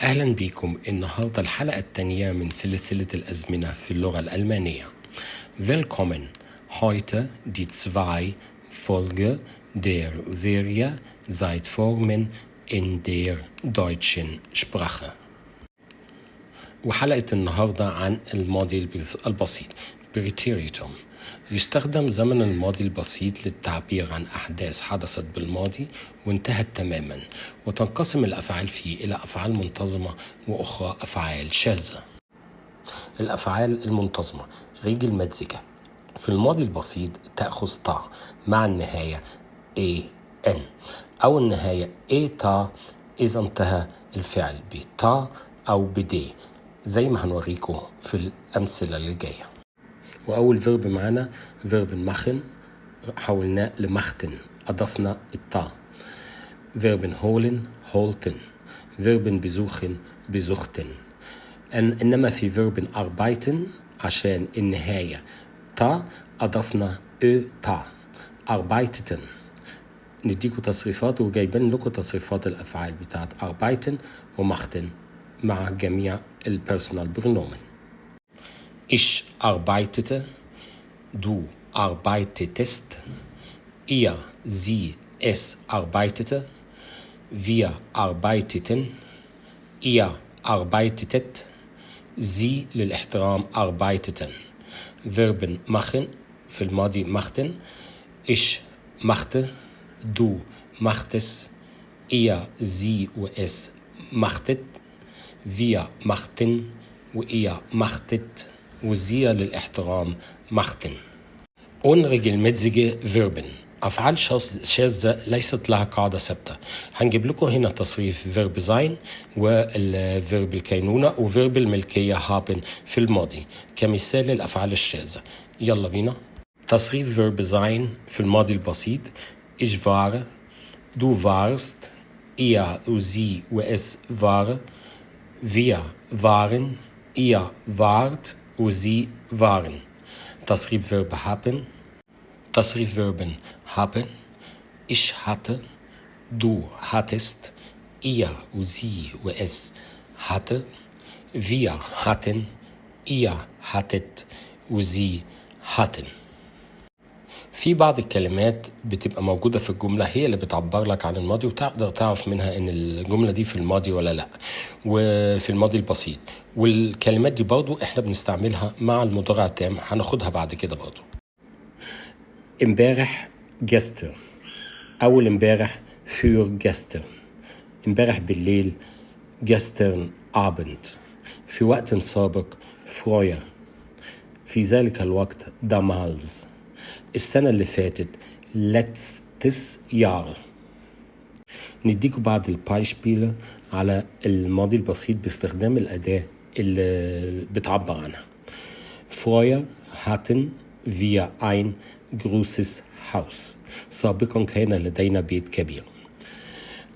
أهلا بكم. النهاردة الحلقة الثانية من سلسلة الأزمنة في اللغة الألمانية. Willkommen. Heute die 2 Folge der Serie Zeitformen in der deutschen Sprache. وحلقة النهاردة عن الماضي البسيط Präteritum. يستخدم زمن الماضي البسيط للتعبير عن أحداث حدثت بالماضي وانتهت تماما، وتنقسم الأفعال فيه إلى أفعال منتظمة وأخرى أفعال شاذة. الأفعال المنتظمة regelmäßige في الماضي البسيط تأخذ تا مع النهاية ان أو النهاية تا إذا انتهى الفعل بتا أو بدي، زي ما هنوريكم في الأمثلة اللي جاية. وأول فيرب معانا فيرب machen، حولناه لمختن، أضفنا التا. فيرب holen holten، فيرب besuchen besuchten. إنما في فيرب arbeiten عشان النهاية تا أضفنا تا arbeiteten. نديكوا تصريفات وجايبين لكم تصريفات الأفعال بتاعت arbeiten ومختن مع جميع البيرسونال برونومن. Ich arbeitete, du arbeitetest, ihr, sie, es arbeitete, wir arbeiteten, ihr arbeitetet, sie للاحترام arbeiteten. Verben machen في الماضي machten، ich machte، du machtest، ihr, sie وes machtet، wir machten وإيا machtet وزي للاحترام machten. unregelmäßige Verben أفعال شاذة ليست لها قاعدة ثابتة. هنجيب لكم هنا تصريف فيرب sein والفيرب الكينونة وفيرب الملكية haben في الماضي كمثال للأفعال الشاذة. يلا بينا. تصريف فيرب sein في الماضي البسيط ich war، du warst، ihr وزي وes war، wir waren، ihr wart وزي waren. تصريف فيرب haben، تصريف فيربن haben ich hatte، du hattest، ihr وزي وes hatte، wir hatten، ihr hattet وزي hatten. في بعض الكلمات بتبقى موجودة في الجملة هي اللي بتعبر لك عن الماضي وتقدر تعرف منها ان الجملة دي في الماضي ولا لا، وفي الماضي البسيط. والكلمات دي برضو احنا بنستعملها مع المضارع التام، هناخدها بعد كده برضو. امبارح gestern، اول امبارح für gestern، امبارح بالليل gestern Abend، في وقت سابق früher، في ذلك الوقت damals، السنة اللي فاتت letztes Jahr. نديكوا بعض البايشبيل على الماضي البسيط باستخدام الأداة اللي بتعبر عنها. Früher hatten wir ein großes Haus. سابقا كان لدينا بيت كبير.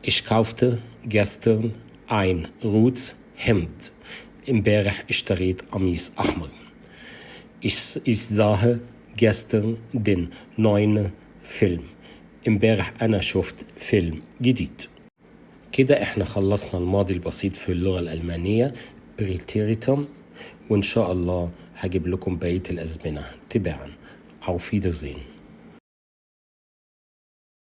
Ich kaufte gestern ein rotes Hemd. امبارح اشتريت قميص أحمر. Ich sah gestern den neuen Film. امبارح أنا شفت فيلم جديد. كده احنا خلصنا الماضي البسيط في اللغة الألمانية Präteritum، وإن شاء الله هجيب لكم بقية الأزمنة تباعا. Auf Wiedersehen.